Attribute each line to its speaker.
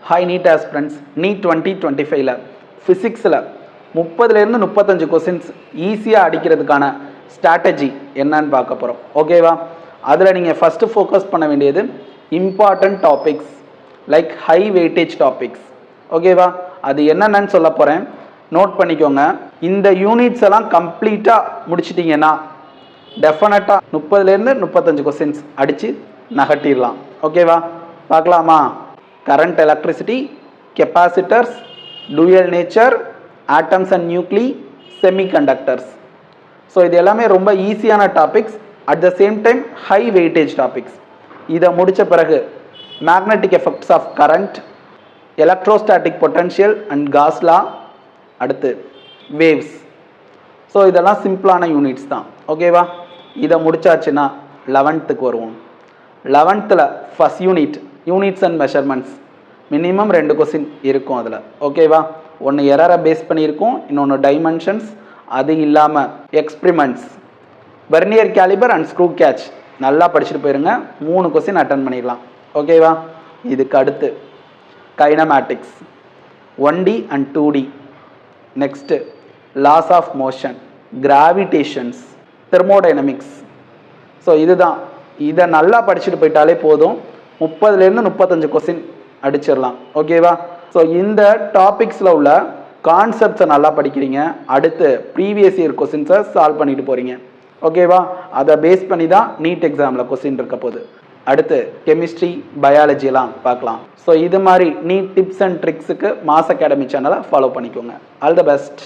Speaker 1: Hi NEET aspirants, NEET 2025ல் ஃபிசிக்ஸில் 30லேருந்து 35 கொஸ்டின்ஸ் ஈஸியாக அடிக்கிறதுக்கான ஸ்ட்ராட்டஜி என்னன்னு பார்க்க போகிறோம். ஓகேவா? அதில் நீங்கள் ஃபஸ்ட்டு ஃபோக்கஸ் பண்ண வேண்டியது important topics like high weightage topics. ஓகேவா? அது என்னென்னு சொல்ல போகிறேன், நோட் பண்ணிக்கோங்க. இந்த யூனிட்ஸ் எல்லாம் கம்ப்ளீட்டாக முடிச்சிட்டிங்கன்னா டெஃபினட்டாக 30லேருந்து 35 கொஸ்டின்ஸ் அடித்து நகட்டிடலாம். ஓகேவா? பார்க்கலாமா? Current electricity, capacitors, dual nature, atoms and nuclei, semiconductors. So இது எல்லாமே ரொம்ப ஈஸியான topics, at the same time high weightage topics. இதை முடித்த பிறகு magnetic effects of current, electrostatic potential and Gauss law, அடுத்து வேவ்ஸ். ஸோ இதெல்லாம் சிம்பிளான யூனிட்ஸ் தான். ஓகேவா? இதை முடிச்சாச்சுன்னா 11th வருவோம். 11th first units and measurements. Minimum 2 question இருக்கும் அதில். ஓகேவா? ஒன்று எரரை பேஸ் பண்ணியிருக்கும், இன்னொன்று டைமென்ஷன்ஸ், அது இல்லாமல் experiments, vernier calibre and screw catch நல்லா படிச்சுட்டு போயிருங்க. 3 கொஸ்டின் அட்டன் பண்ணிடலாம். ஓகேவா? இதுக்கு அடுத்து kinematics, 1D and 2D. Next laws of motion, gravitations, thermodynamics. So இதுதான். இதை நல்லா படிச்சுட்டு போயிட்டாலே போதும், 30லேருந்து 35 கொஸ்டின் அடிச்சிடலாம். ஓகேவா? ஸோ இந்த டாபிக்ஸில் உள்ள கான்செப்ட்ஸை நல்லா படிக்கிறீங்க, அடுத்து ப்ரீவியஸ் இயர் கொஸ்டின்ஸை சால்வ் பண்ணிட்டு போகிறீங்க. ஓகேவா? அதை பேஸ் பண்ணி தான் நீட் எக்ஸாமில் கொஸ்டின் இருக்க போகுது. அடுத்து கெமிஸ்ட்ரி, பயாலஜிலாம் பார்க்கலாம். ஸோ இது மாதிரி நீட் டிப்ஸ் அண்ட் ட்ரிக்ஸுக்கு மாஸ் அகாடமி சேனலை ஃபாலோ பண்ணிக்கோங்க. All the best.